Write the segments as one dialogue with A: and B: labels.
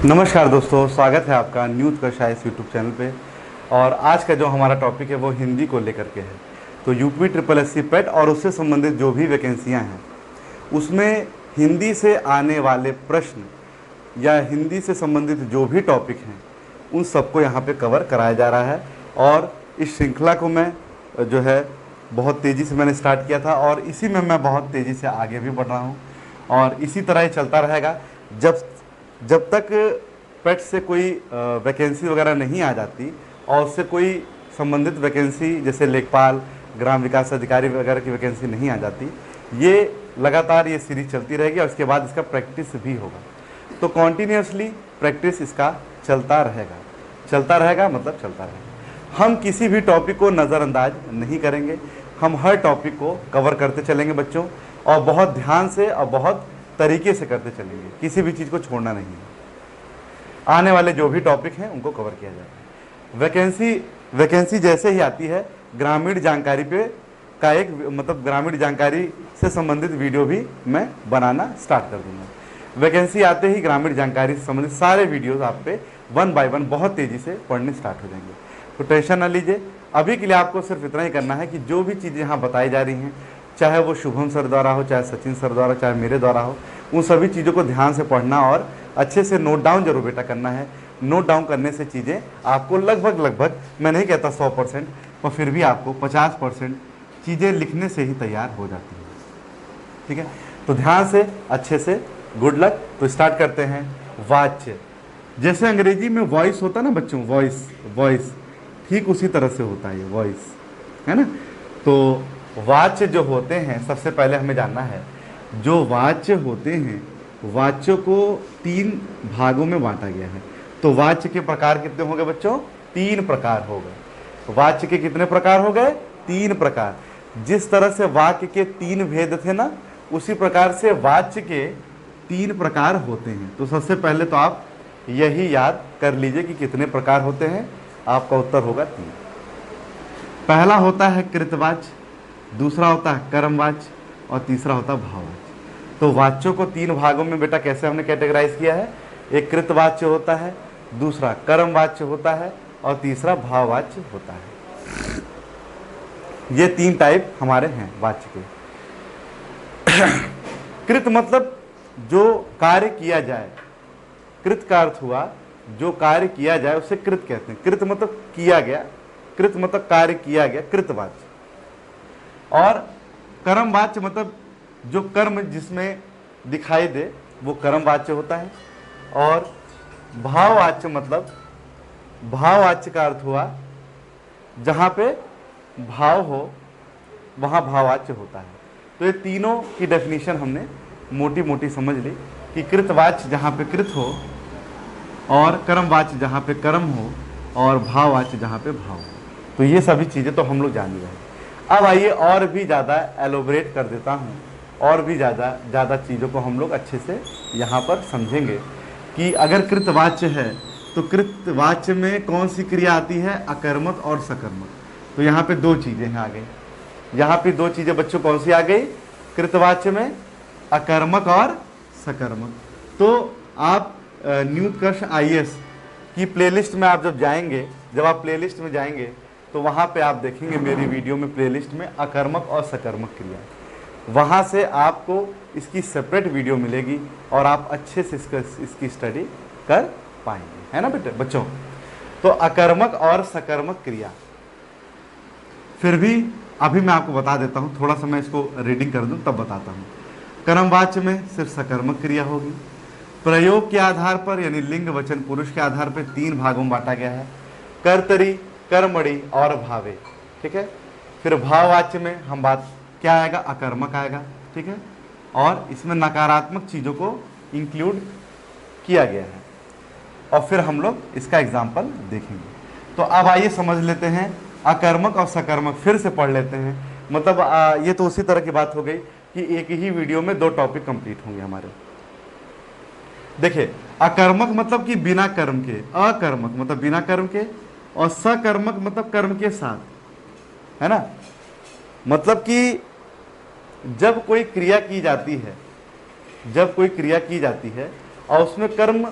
A: नमस्कार दोस्तों, स्वागत है आपका न्यू उत्कर्ष आईएएस यूट्यूब चैनल पे। और आज का जो हमारा टॉपिक है वो हिंदी को लेकर के है। तो यूपी ट्रिपल एससी पेट और उससे संबंधित जो भी वैकेंसियां हैं उसमें हिंदी से आने वाले प्रश्न या हिंदी से संबंधित जो भी टॉपिक हैं उन सबको यहाँ पे कवर कराया जा रहा है। और इस श्रृंखला को मैं जो है बहुत तेज़ी से मैंने स्टार्ट किया था और इसी में मैं बहुत तेज़ी से आगे भी बढ़ रहा हूँ और इसी तरह ही चलता रहेगा जब तक पेट से कोई वैकेंसी वगैरह नहीं आ जाती और उससे कोई संबंधित वैकेंसी जैसे लेखपाल, ग्राम विकास अधिकारी वगैरह की वैकेंसी नहीं आ जाती। ये लगातार ये सीरीज चलती रहेगी और इसके बाद इसका प्रैक्टिस भी होगा। तो कॉन्टीन्यूसली प्रैक्टिस इसका चलता रहेगा मतलब चलता रहेगा। हम किसी भी टॉपिक को नज़रअंदाज नहीं करेंगे, हम हर टॉपिक को कवर करते चलेंगे बच्चों, और बहुत ध्यान से और बहुत तरीके से करते चलेंगे, किसी भी चीज़ को छोड़ना नहीं है। आने वाले जो भी टॉपिक हैं उनको कवर किया जाएगा। वैकेंसी जैसे ही आती है ग्रामीण जानकारी पे का एक मतलब ग्रामीण जानकारी से संबंधित वीडियो भी मैं बनाना स्टार्ट कर दूंगा। वैकेंसी आते ही ग्रामीण जानकारी से संबंधित सारे वीडियोस आप पे 1 बाय 1 बहुत तेज़ी से पढ़ने स्टार्ट हो जाएंगे। तो टेंशन ना लीजिए, अभी के लिए आपको सिर्फ इतना ही करना है कि जो भी चीज़ें यहाँ बताई जा रही हैं, चाहे वो शुभम सर द्वारा हो, चाहे सचिन सर द्वारा, चाहे मेरे द्वारा हो, उन सभी चीज़ों को ध्यान से पढ़ना और अच्छे से नोट डाउन जरूर बेटा करना है। नोट डाउन करने से चीज़ें आपको लगभग मैं नहीं कहता 100%, पर फिर भी आपको 50% चीज़ें लिखने से ही तैयार हो जाती हैं। ठीक है, तो ध्यान से अच्छे से, गुड लक। तो स्टार्ट करते हैं। वाच्य, जैसे अंग्रेजी में वॉइस होता है ना बच्चों, वॉइस ठीक उसी तरह से होता है ये वॉइस, है ना। तो वाच्य जो होते हैं, सबसे पहले हमें जानना है जो वाच्य होते हैं, वाच्यों को 3 भागों में बांटा गया है। तो वाच्य के प्रकार कितने हो गए बच्चों? 3 प्रकार हो गए। वाच्य के कितने प्रकार हो गए? 3 प्रकार। जिस तरह से वाक्य के 3 भेद थे ना, उसी प्रकार से वाच्य के 3 प्रकार होते हैं। तो सबसे पहले तो आप यही याद कर लीजिए कि कितने प्रकार होते हैं। आपका उत्तर होगा 3। पहला होता है कृतवाच्य, दूसरा होता है कर्मवाच्य और तीसरा होता है भाववाच्य। तो वाच्यों को 3 भागों में बेटा कैसे हमने कैटेगराइज किया है? एक कृतवाच्य होता है, दूसरा कर्मवाच्य होता है और तीसरा भाववाच्य होता है। ये 3 टाइप हमारे हैं वाच्य के। कृत मतलब जो कार्य किया जाए, कृत का अर्थ हुआ जो कार्य किया जाए उसे कृत कहते हैं। कृत मतलब किया गया, कृत मतलब कार्य किया गया, कृतवाच्य। और कर्मवाच्य मतलब जो कर्म जिसमें दिखाई दे वो कर्मवाच्य होता है। और भाववाच्य मतलब भाववाच्य का अर्थ हुआ जहाँ पे भाव हो वहाँ भाववाच्य होता है। तो ये तीनों की डेफिनेशन हमने मोटी मोटी समझ ली कि कृतवाच्य जहाँ पे कृत हो, और कर्मवाच्य जहाँ पे कर्म हो, और भाववाच्य जहाँ पे भाव हो। तो ये सभी चीज़ें तो हम लोग जान लिए हैं। अब आइए और भी ज़्यादा एलोबरेट कर देता हूँ, और भी ज़्यादा चीज़ों को हम लोग अच्छे से यहाँ पर समझेंगे कि अगर कृतवाच्य है तो कृतवाच्य में कौन सी क्रिया आती है? अकर्मक और सकर्मक। तो यहाँ पे 2 चीज़ें हैं आ गई। यहाँ पे 2 चीज़ें बच्चों कौन सी आ गई कृतवाच्य में? अकर्मक और सकर्मक। तो आप न्यू उत्कर्ष आईएएस की प्लेलिस्ट में आप जब आप प्लेलिस्ट में जाएंगे तो वहाँ पे आप देखेंगे मेरी वीडियो में प्लेलिस्ट में अकर्मक और सकर्मक क्रिया, वहाँ से आपको इसकी सेपरेट वीडियो मिलेगी और आप अच्छे से इसकी स्टडी कर पाएंगे, है ना बेटे बच्चों। तो अकर्मक और सकर्मक क्रिया, फिर भी अभी मैं आपको बता देता हूँ, थोड़ा सा मैं इसको रीडिंग कर दूँ तब बताता हूँ। कर्मवाच्य में सिर्फ सकर्मक क्रिया होगी। प्रयोग के आधार पर यानी लिंग वचन पुरुष के आधार पर 3 भागों में बांटा गया है, कर्तरी, कर्मणि और भावे। ठीक है। फिर भाववाच्य में हम बात क्या आएगा? अकर्मक आएगा। ठीक है। और इसमें नकारात्मक चीज़ों को इंक्लूड किया गया है और फिर हम लोग इसका एग्जाम्पल देखेंगे। तो अब आइए समझ लेते हैं अकर्मक और सकर्मक, फिर से पढ़ लेते हैं। मतलब ये तो उसी तरह की बात हो गई कि एक ही वीडियो में 2 टॉपिक कंप्लीट होंगे हमारे। देखिए, अकर्मक मतलब कि बिना कर्म के, अकर्मक मतलब बिना कर्म के, और सकर्मक मतलब कर्म के साथ, है ना। मतलब कि जब कोई क्रिया की जाती है और उसमें कर्म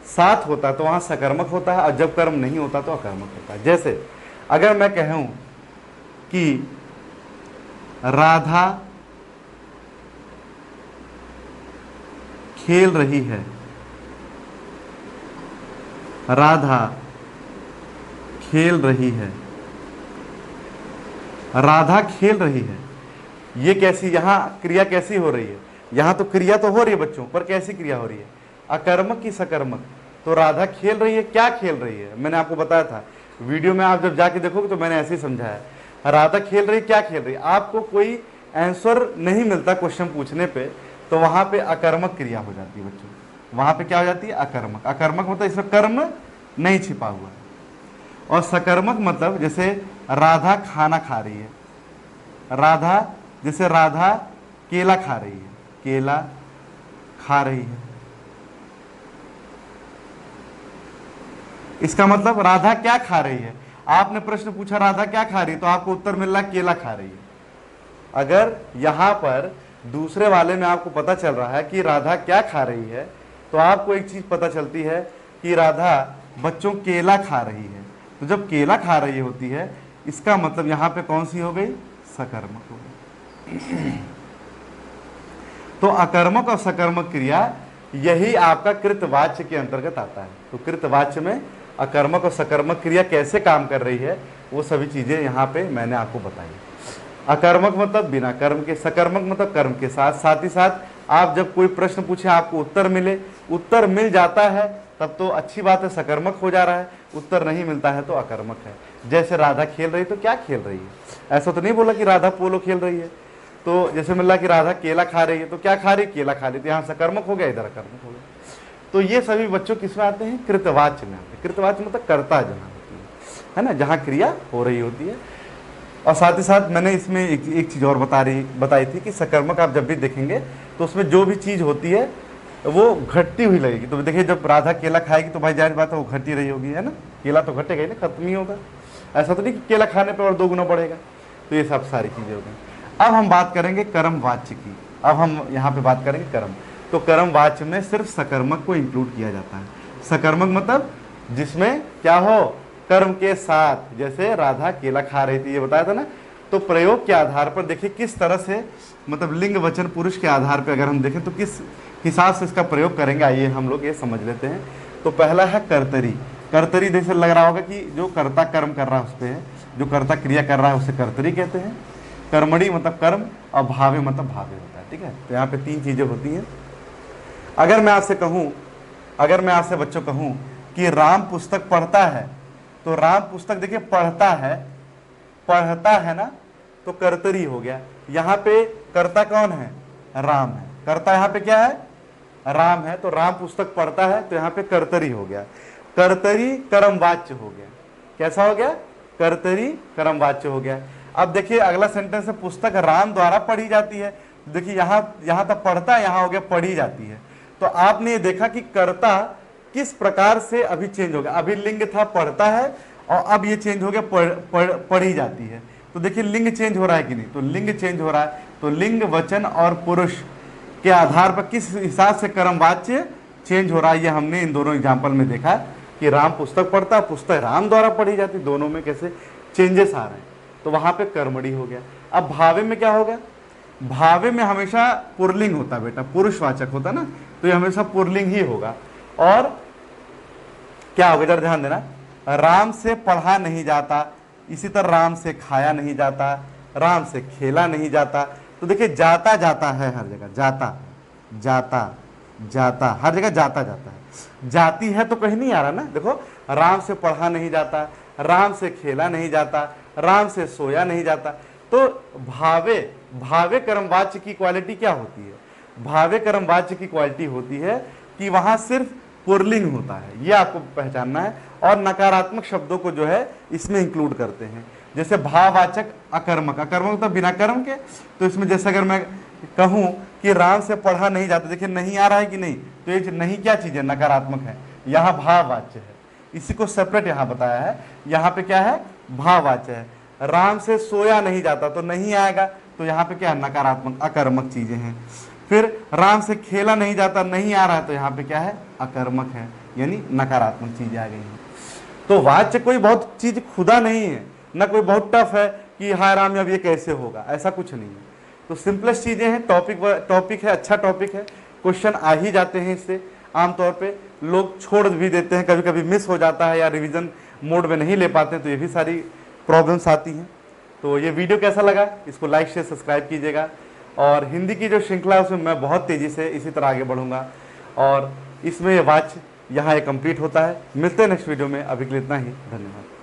A: साथ होता है तो वहां सकर्मक होता है, और जब कर्म नहीं होता तो अकर्मक होता है। जैसे अगर मैं कहूं कि राधा खेल रही है, राधा खेल रही है, राधा खेल रही है, ये कैसी, यहां क्रिया कैसी हो रही है? यहां तो क्रिया तो हो रही है बच्चों, पर कैसी क्रिया हो रही है? अकर्मक की सकर्मक। तो राधा खेल रही है, क्या खेल रही है? मैंने आपको बताया था वीडियो में, आप जब जाके देखोगे तो मैंने ऐसे ही समझाया। राधा खेल रही, क्या खेल रही है? आपको कोई आंसर नहीं मिलता क्वेश्चन पूछने पे, तो वहां पे अकर्मक क्रिया हो जाती है बच्चों। वहां पे क्या हो जाती है? अकर्मक। अकर्मक मतलब इसमें कर्म नहीं छिपा हुआ है। और सकर्मक मतलब जैसे राधा खाना खा रही है, राधा, जैसे राधा केला खा रही है, केला खा रही है, इसका मतलब राधा क्या खा रही है? आपने प्रश्न पूछा राधा क्या खा रही है, तो आपको उत्तर मिल रहा केला खा रही है। अगर यहां पर दूसरे वाले में आपको पता चल रहा है कि राधा क्या खा रही है, तो आपको एक चीज पता चलती है कि राधा बच्चों केला खा रही है। तो जब केला खा रही होती है, इसका मतलब यहां पे कौन सी हो गई? सकर्मक हो गई। तो अकर्मक और सकर्मक क्रिया, यही आपका कृतवाच्य के अंतर्गत आता है। तो कृतवाच्य में अकर्मक और सकर्मक क्रिया कैसे काम कर रही है, वो सभी चीजें यहाँ पे मैंने आपको बताई। अकर्मक मतलब बिना कर्म के, सकर्मक मतलब कर्म के साथ। साथ ही साथ आप जब कोई प्रश्न पूछे, आपको उत्तर मिले, उत्तर मिल जाता है तब तो अच्छी बात है, सकर्मक हो जा रहा है। उत्तर नहीं मिलता है तो अकर्मक है। जैसे राधा खेल रही, तो क्या खेल रही है? ऐसा तो नहीं बोला कि राधा पोलो खेल रही है। तो जैसे मिला कि राधा केला खा रही है, तो क्या खा रही? केला खा रही। तो यहाँ सकर्मक हो गया, इधर अकर्मक हो गया। तो ये सभी बच्चों किसमें आते हैं? कृतवाच्य में आते हैं। कृतवाच्य मतलब कर्ता जहां होती है ना, जहां क्रिया हो रही होती है। और साथ ही साथ मैंने इसमें एक चीज और बताई थी कि सकर्मक आप जब भी देखेंगे तो उसमें जो भी चीज होती है वो घटती हुई लगेगी। तो देखिए, जब राधा केला खाएगी तो भाई जाहिर बात है वो घटी रही होगी, है ना। केला तो घटेगा ही ना, खत्म ही होगा। ऐसा तो नहीं कि केला खाने पर और 2 गुना बढ़ेगा। तो ये सब सारी चीजें हो गई। अब हम बात करेंगे कर्म वाच्य की। अब हम यहाँ पे बात करेंगे कर्म। तो कर्म वाच्य में सिर्फ सकर्मक को इंक्लूड किया जाता है। सकर्मक मतलब जिसमें क्या हो? कर्म के साथ। जैसे राधा केला खा रही थी, ये बताया था ना। तो प्रयोग के आधार पर देखिए किस तरह से, मतलब लिंग वचन पुरुष के आधार पर अगर हम देखें तो किस हिसाब से इसका प्रयोग करेंगे, आइए हम लोग ये समझ लेते हैं। तो पहला है कर्तरी। कर्तरी जैसे लग रहा होगा कि जो कर्ता कर्म कर रहा है उस पर है, जो कर्ता क्रिया कर रहा है उसे कर्तरी कहते हैं। कर्मणि मतलब कर्म, और भावे मतलब भावे होता है। ठीक है, तो यहाँ पे 3 चीजें होती हैं। अगर मैं आपसे कहूँ, अगर मैं आपसे बच्चों कहूँ कि राम पुस्तक पढ़ता है, तो राम पुस्तक देखिए पढ़ता है ना, तो कर्तरी हो गया। यहाँ पे कर्ता कौन है? राम है। कर्ता यहाँ पे क्या है? राम है। तो राम पुस्तक पढ़ता है, तो यहाँ पे कर्तरी हो गया। कर्तरी कर्मवाच्य हो गया। कैसा हो गया? कर्तरी कर्मवाच्य हो गया। अब देखिए अगला सेंटेंस है, पुस्तक राम द्वारा पढ़ी जाती है। देखिए यहाँ तक पढ़ता है, यहाँ हो गया पढ़ी जाती है। तो आपने ये देखा कि कर्ता किस प्रकार से अभी चेंज हो गया। अभी लिंग था पढ़ता है, और अब ये चेंज हो गया पढ़ी जाती है। तो देखिए लिंग चेंज हो रहा है कि नहीं? तो लिंग चेंज हो रहा है। तो लिंग, वचन और पुरुष के आधार पर किस हिसाब से कर्मवाच्य चेंज हो रहा है, ये हमने इन दोनों एग्जाम्पल में देखा कि राम पुस्तक पढ़ता है, पुस्तक राम द्वारा पढ़ी जाती, दोनों में कैसे चेंजेस आ रहे हैं। तो वहां पे कर्मणी हो गया। अब भावे में क्या होगा? भावे में हमेशा पुरलिंग होता है बेटा, पुरुषवाचक होता ना, तो ये हमेशा पुरलिंग ही होगा। और क्या होगा, जरा ध्यान देना। राम से पढ़ा नहीं जाता, इसी तरह राम से खाया नहीं जाता, राम से खेला नहीं जाता। तो देखिए जाता जाता है हर जगह, जाता जाता जाता, हर जगह जाता जाता है। जाती है तो कहीं नहीं आ रहा ना। देखो, राम से पढ़ा नहीं जाता, राम से खेला नहीं जाता, राम से सोया नहीं जाता। तो भावे कर्मवाच्य की क्वालिटी क्या होती है? भावे कर्मवाच्य की क्वालिटी होती है कि वहां सिर्फ पुरलिंग होता है, ये आपको पहचानना है। और नकारात्मक शब्दों को जो है इसमें इंक्लूड करते हैं। जैसे भाववाचक अकर्मक, अकर्मक तो बिना कर्म के। तो इसमें जैसे अगर मैं कहूं कि राम से पढ़ा नहीं जाता, देखिए नहीं आ रहा है कि नहीं, तो ये नहीं क्या चीज है? नकारात्मक है। यहाँ भाववाच्य है, इसी को सेपरेट यहाँ बताया है। यहाँ पे क्या है? भाववाच्य है। राम से सोया नहीं जाता, तो नहीं आएगा, तो यहाँ पे क्या है? नकारात्मक अकर्मक चीजें हैं। फिर राम से खेला नहीं जाता, नहीं आ रहा, तो यहाँ पे क्या है, अकर्मक है, यानी नकारात्मक चीजें आ गई हैं। तो वाच्य कोई बहुत चीज खुदा नहीं है, ना कोई बहुत टफ है कि हाय राम अब ये कैसे होगा, ऐसा कुछ नहीं है। तो सिंपलेस्ट चीजें हैं, टॉपिक है, अच्छा टॉपिक है, क्वेश्चन आ ही जाते हैं इससे। आमतौर पे लोग छोड़ भी देते हैं, कभी कभी मिस हो जाता है या रिवीजन मोड में नहीं ले पाते हैं, तो ये भी सारी प्रॉब्लम्स आती हैं। तो ये वीडियो कैसा लगा, इसको लाइक शेयर सब्सक्राइब कीजिएगा। और हिंदी की जो श्रृंखला है उसमें मैं बहुत तेज़ी से इसी तरह आगे बढ़ूंगा, और इसमें ये वाच यहाँ ये कंप्लीट होता है। मिलते हैं नेक्स्ट वीडियो में, अभी के लिए इतना ही, धन्यवाद।